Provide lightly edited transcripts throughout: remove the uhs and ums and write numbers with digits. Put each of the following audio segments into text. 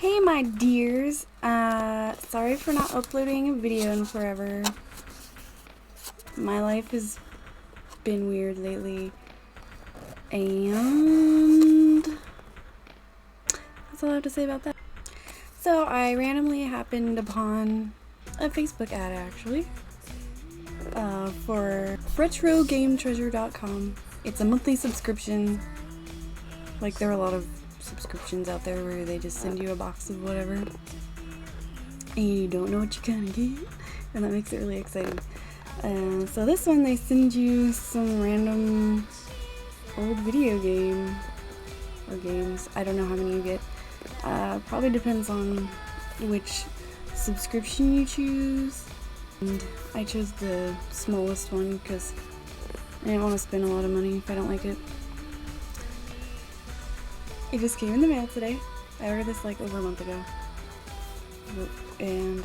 Hey my dears, sorry for not uploading a video in forever. My life has been weird lately, and that's all I have to say about that. So I randomly happened upon a Facebook ad actually, for retrogametreasure.com. It's a monthly subscription. Like, there are a lot of subscriptions out there where they just send you a box of whatever and you don't know what you're gonna get, and that makes it really exciting. So this one, they send you some random old video game or games. I don't know how many you get. Probably depends on which subscription you choose, and I chose the smallest one because I didn't want to spend a lot of money if I don't like it. It just came in the mail today. I ordered this like over a month ago. And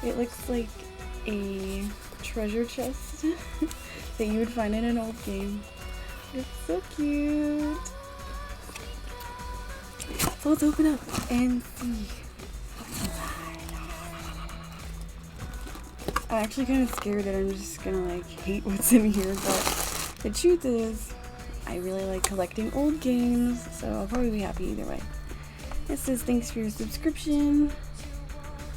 it looks like a treasure chest that you would find in an old game. It's so cute. So let's open up and see. I'm actually kind of scared that I'm just gonna like hate what's in here, but the truth is I really like collecting old games, so I'll probably be happy either way. It says, thanks for your subscription.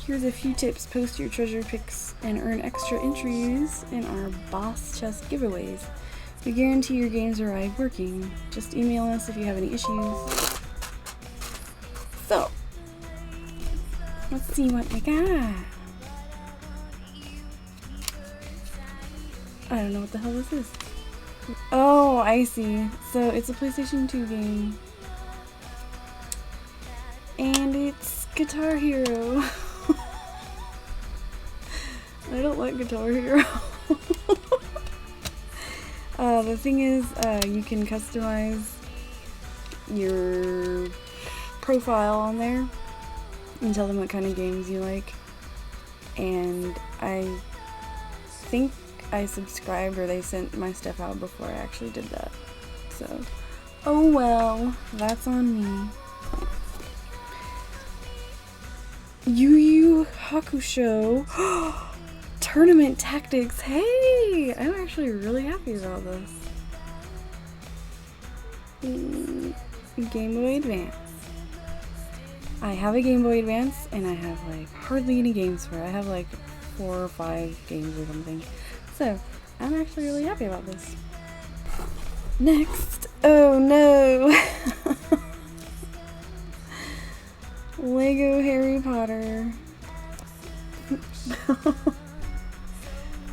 Here's a few tips. Post your treasure picks and earn extra entries in our boss chest giveaways. We guarantee your games arrive working. Just email us if you have any issues. So, let's see what we got. I don't know what the hell this is. Oh, I see. So it's a PlayStation 2 game. And it's Guitar Hero. I don't like Guitar Hero. The thing is, you can customize your profile on there and tell them what kind of games you like. And I think I subscribed, or they sent my stuff out before I actually did that. So, oh well, that's on me. Yu Yu Hakusho Tournament Tactics. Hey, I'm actually really happy about this. Game Boy Advance. I have a Game Boy Advance, and I have like hardly any games for it. I have like 4 or 5 games or something. So, I'm actually really happy about this. Next, oh no! Lego Harry Potter.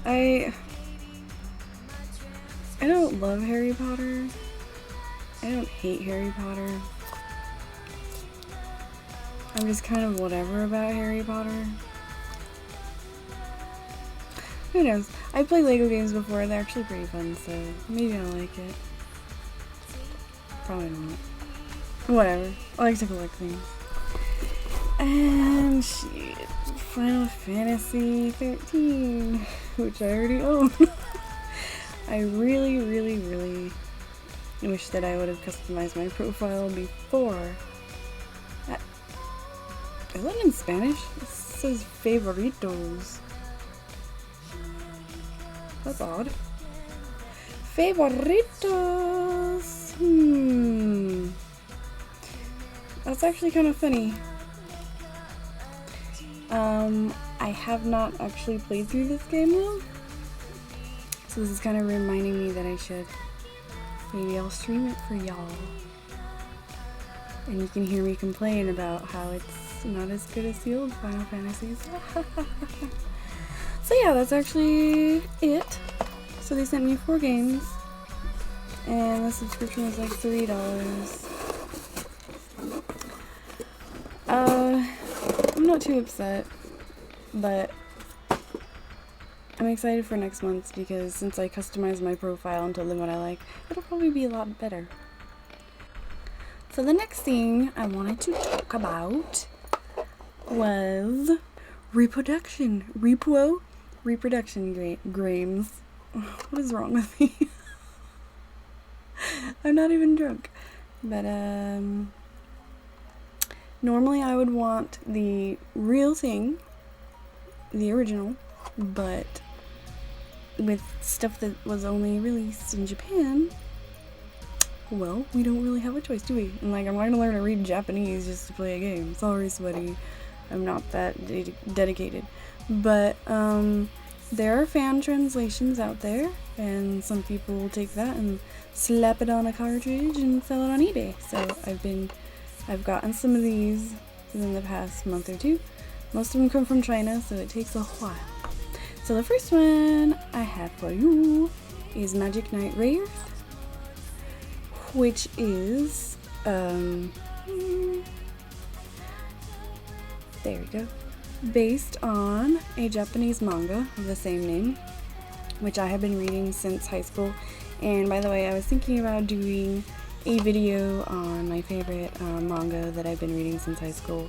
I don't love Harry Potter. I don't hate Harry Potter. I'm just kind of whatever about Harry Potter. Who knows? I played Lego games before, they're actually pretty fun, so maybe I'll like it. Probably not. Whatever. I like to collect things. And shit. Final Fantasy 13, which I already own. I really, really, really wish that I would have customized my profile before. Is that in Spanish? It says favoritos. That's odd. Favoritos. That's actually kind of funny. I have not actually played through this game though. So this is kind of reminding me that I should. Maybe I'll stream it for y'all. And you can hear me complain about how it's not as good as the old Final Fantasies. So yeah, that's actually it. So they sent me 4 games, and the subscription was like $3. I'm not too upset, but I'm excited for next month because since I customized my profile and told them what I like, it'll probably be a lot better. So the next thing I wanted to talk about was reproduction games. What is wrong with me? I'm not even drunk. But Normally I would want the real thing, the original, but with stuff that was only released in Japan, well, we don't really have a choice, do we? And like, I'm going to learn to read Japanese just to play a game. Sorry, sweaty. I'm not that dedicated. But, there are fan translations out there, and some people will take that and slap it on a cartridge and sell it on eBay. So I've gotten some of these within the past month or two. Most of them come from China, so it takes a while. So the first one I have for you is Magic Knight Rare, which is, there we go, based on a Japanese manga of the same name, which I have been reading since high school. And by the way, I was thinking about doing a video on my favorite manga that I've been reading since high school,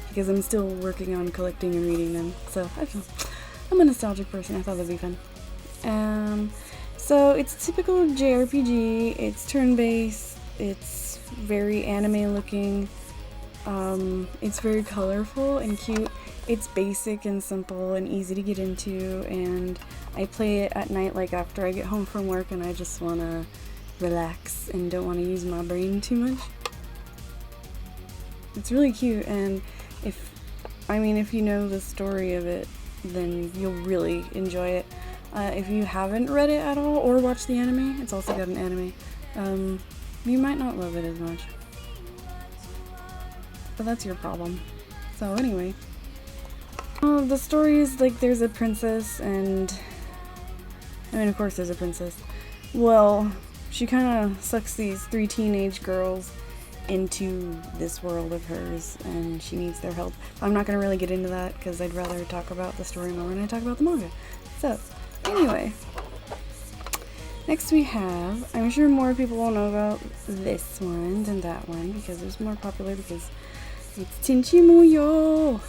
because I'm still working on collecting and reading them. So I don't know, I'm a nostalgic person. I thought that'd be fun. So it's a typical JRPG. It's turn-based. It's very anime looking. It's very colorful and cute. It's basic and simple and easy to get into, and I play it at night, like after I get home from work and I just want to relax and don't want to use my brain too much. It's really cute, and if you know the story of it, then you'll really enjoy it. If you haven't read it at all or watched the anime, it's also got an anime, you might not love it as much. But that's your problem. So anyway, the story is like there's a princess, and of course there's a princess. Well, she kind of sucks these 3 teenage girls into this world of hers, and she needs their help. I'm not going to really get into that because I'd rather talk about the story more when I talk about the manga. So, anyway, next we have, I'm sure more people will know about this one than that one because it's more popular, because it's Tenchi Muyo.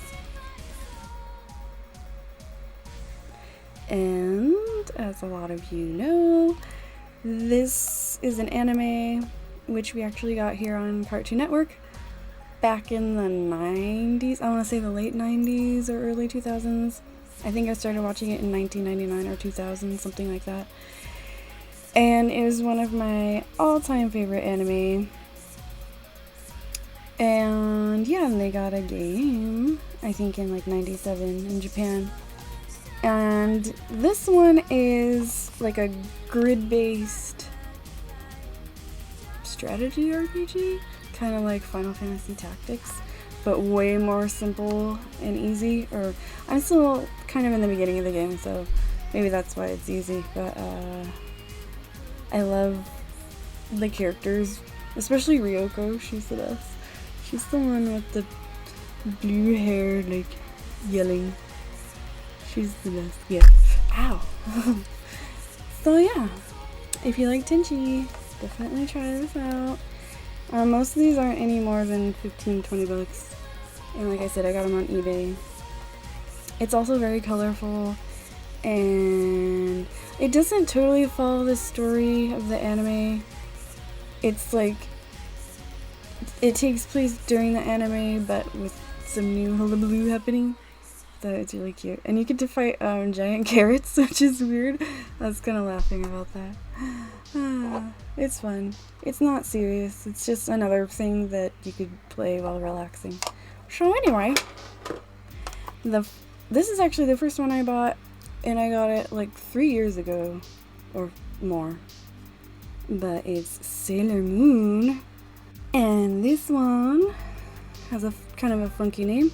And as a lot of you know, this is an anime which we actually got here on Cartoon Network back in the 90s. I want to say the late 90s or early 2000s. I think I started watching it in 1999 or 2000, something like that. And it was one of my all-time favorite anime. And yeah, and they got a game, I think in like 97 in Japan. And this one is like a grid-based strategy RPG, kind of like Final Fantasy Tactics, but way more simple and easy. Or I'm still kind of in the beginning of the game, so maybe that's why it's easy. But I love the characters, especially Ryoko. She's the best. She's the one with the blue hair, like yelling. She's the best. Yeah. Ow. So yeah, if you like Tenchi, definitely try this out. Most of these aren't any more than 15-20 bucks. And like I said, I got them on eBay. It's also very colorful, and it doesn't totally follow the story of the anime. It's like, it takes place during the anime, but with some new hullabaloo happening. So it's really cute. And you get to fight giant carrots, which is weird. I was kind of laughing about that. It's fun. It's not serious. It's just another thing that you could play while relaxing. So anyway, this is actually the first one I bought, and I got it like 3 years ago or more. But it's Sailor Moon. And this one has a kind of a funky name.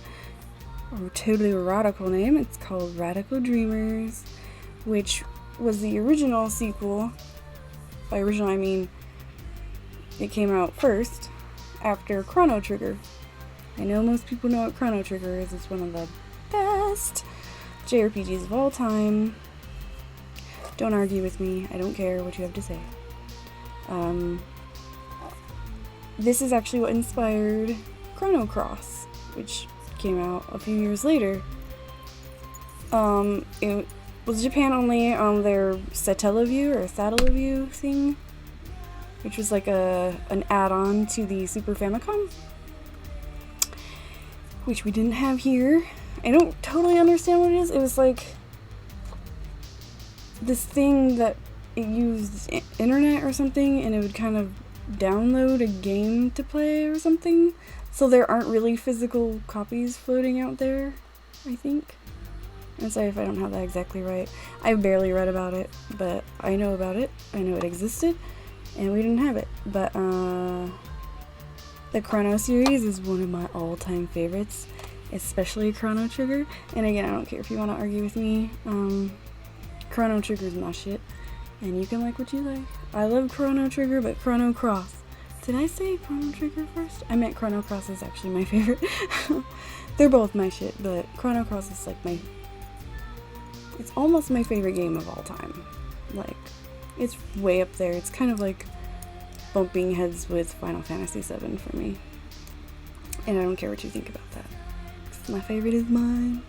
A totally radical name. It's called Radical Dreamers, which was the original sequel. By original, I mean it came out first after Chrono Trigger. I know most people know what Chrono Trigger is. It's one of the best JRPGs of all time. Don't argue with me. I don't care what you have to say. This is actually what inspired Chrono Cross, which came out a few years later. It was Japan only on their Satellaview or Satellaview thing, which was like an add-on to the Super Famicom. which we didn't have here. I don't totally understand what it is. It was like this thing that it used internet or something, and it would kind of download a game to play or something. So there aren't really physical copies floating out there, I think. I'm sorry if I don't have that exactly right. I barely read about it, but I know about it. I know it existed, and we didn't have it. But the Chrono series is one of my all-time favorites, especially Chrono Trigger. And again, I don't care if you want to argue with me. Chrono Trigger is my shit, and you can like what you like. I love Chrono Trigger, but Chrono Cross. Did I say Chrono Trigger first? I meant Chrono Cross is actually my favorite. They're both my shit, but Chrono Cross is like it's almost my favorite game of all time. Like, it's way up there. It's kind of like bumping heads with Final Fantasy VII for me. And I don't care what you think about that, 'cause my favorite is mine.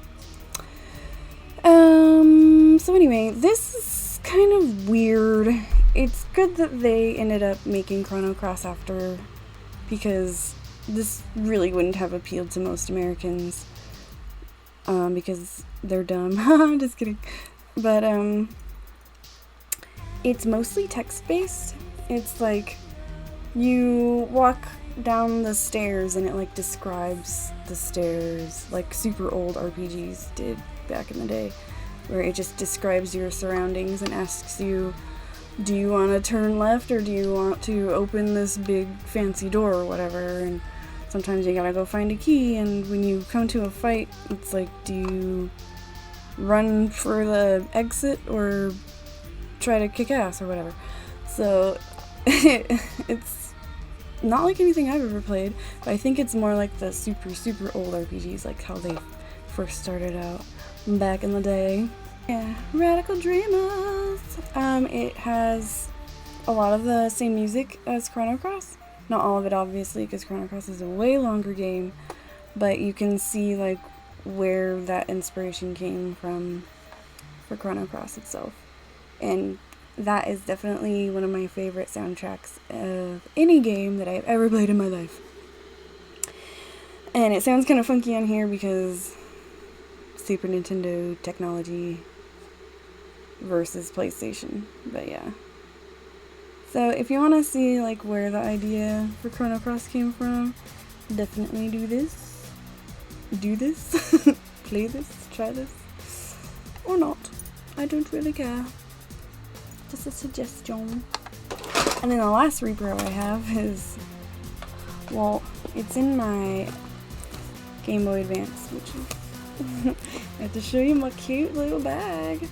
So anyway, this is kind of weird. It's good that they ended up making Chrono Cross after, because this really wouldn't have appealed to most Americans, because they're dumb. Just kidding. But it's mostly text-based. It's like you walk down the stairs and it like describes the stairs, like super old RPGs did back in the day, where it just describes your surroundings and asks you, do you want to turn left or do you want to open this big fancy door or whatever. And sometimes you gotta go find a key, and when you come to a fight, it's like, do you run for the exit or try to kick ass or whatever. So it's not like anything I've ever played, but I think it's more like the super old RPGs, like how they first started out back in the day. Yeah, Radical Dreamers. It has a lot of the same music as Chrono Cross. Not all of it, obviously, because Chrono Cross is a way longer game, but you can see like where that inspiration came from for Chrono Cross itself. And that is definitely one of my favorite soundtracks of any game that I've ever played in my life. And it sounds kind of funky on here because Super Nintendo technology versus PlayStation, but yeah. So if you want to see like where the idea for Chrono Cross came from, definitely do this, play this, try this, or not. I don't really care. Just a suggestion. And then the last repro I have is, well, it's in my Game Boy Advance, which is I have to show you my cute little bag.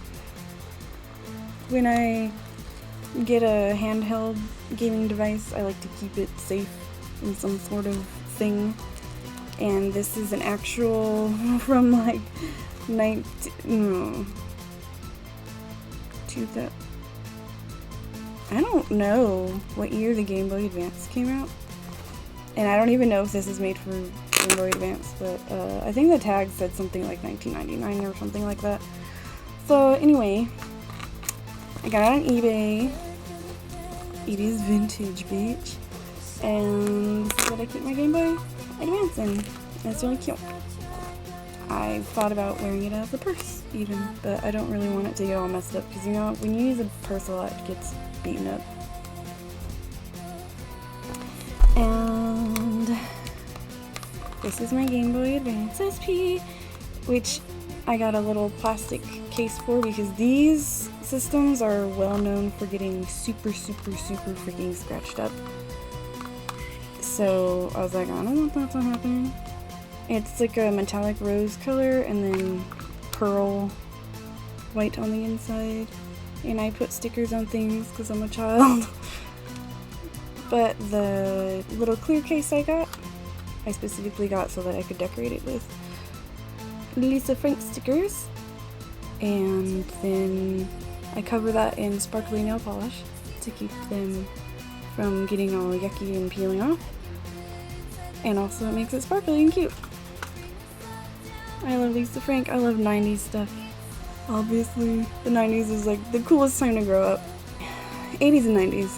When I get a handheld gaming device, I like to keep it safe in some sort of thing. And this is an actual from like 2000. I don't know what year the Game Boy Advance came out. And I don't even know if this is made for Game Boy Advance, but I think the tag said something like 1999 or something like that. So anyway, I got it on eBay. It is vintage, bitch. And this is what I keep my Game Boy Advance in. And it's really cute. I thought about wearing it as a purse, even, but I don't really want it to get all messed up, because you know, when you use a purse a lot, it gets beaten up. And this is my Game Boy Advance SP, which I got a little plastic case for, because these systems are well known for getting super freaking scratched up. So I was like, I don't want that to happen. It's like a metallic rose color and then pearl white on the inside. And I put stickers on things because I'm a child. But the little clear case I got, I specifically got so that I could decorate it with Lisa Frank stickers. And then I cover that in sparkly nail polish to keep them from getting all yucky and peeling off. And also it makes it sparkly and cute. I love Lisa Frank. I love 90s stuff. Obviously, the 90s is like the coolest time to grow up. 80s and 90s.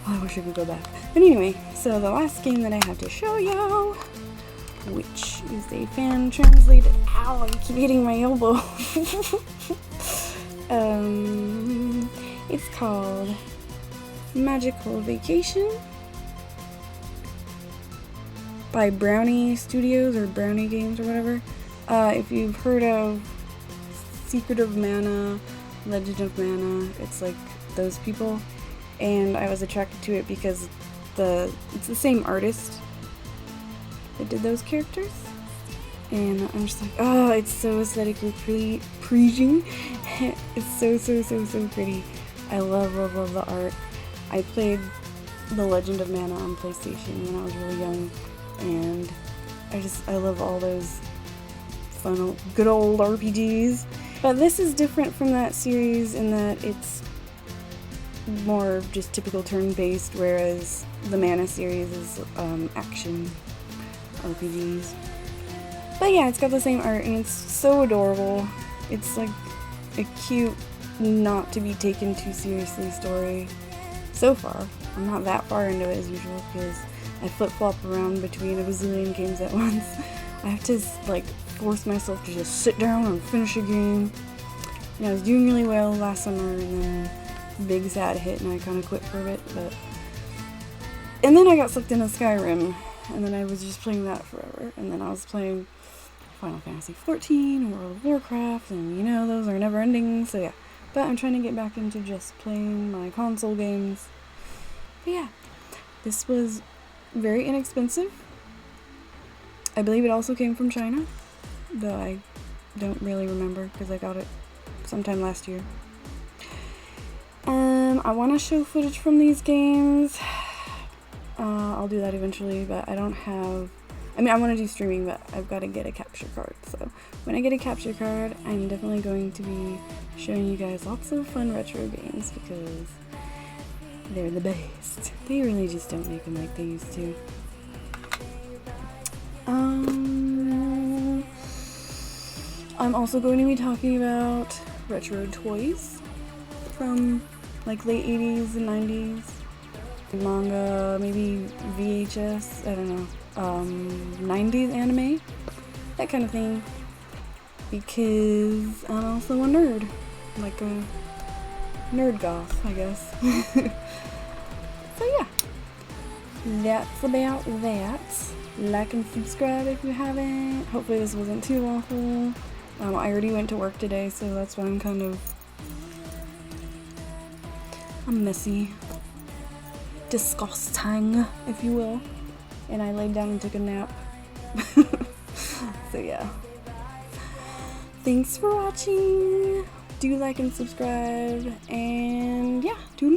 Oh, I wish I could go back. But anyway, so the last game that I have to show you which is a fan translated. Ow, I keep hitting my elbow. It's called Magical Vacation by Brownie Studios or Brownie Games or whatever. If you've heard of Secret of Mana, Legend of Mana, it's like those people. And I was attracted to it because it's the same artist that did those characters. And I'm just like, oh, it's so aesthetically pleasing. It's so pretty. I love the art. I played The Legend of Mana on PlayStation when I was really young, and I love all those fun, good old RPGs. But this is different from that series in that it's more just typical turn-based, whereas the Mana series is action RPGs. But yeah, it's got the same art, and it's so adorable. It's like a cute, not to be taken too seriously story. So far, I'm not that far into it as usual because I flip-flop around between a bazillion games at once. I have to like force myself to just sit down and finish a game. And I was doing really well last summer, and then big sad hit, and I kind of quit for a bit. And then I got sucked into Skyrim, and then I was just playing that forever. And then I was playing Final Fantasy XIV and World of Warcraft, and you know, those are never ending, so yeah. But I'm trying to get back into just playing my console games. But yeah, this was very inexpensive. I believe it also came from China, though I don't really remember because I got it sometime last year. I want to show footage from these games. I'll do that eventually, but I don't have... I mean, I want to do streaming, but I've got to get a capture card. So when I get a capture card, I'm definitely going to be showing you guys lots of fun retro games because they're the best. They really just don't make them like they used to. I'm also going to be talking about retro toys from like late 80s and 90s. Manga, maybe VHS, I don't know. 90s anime, that kind of thing, because I'm also a nerd, like a nerd goth, I guess. So yeah, that's about that. Like and subscribe if you haven't. Hopefully this wasn't too awful. I already went to work today, so that's why I'm messy, disgusting, if you will. And I laid down and took a nap. So yeah. Thanks for watching. Do like and subscribe. And yeah, toodaloo.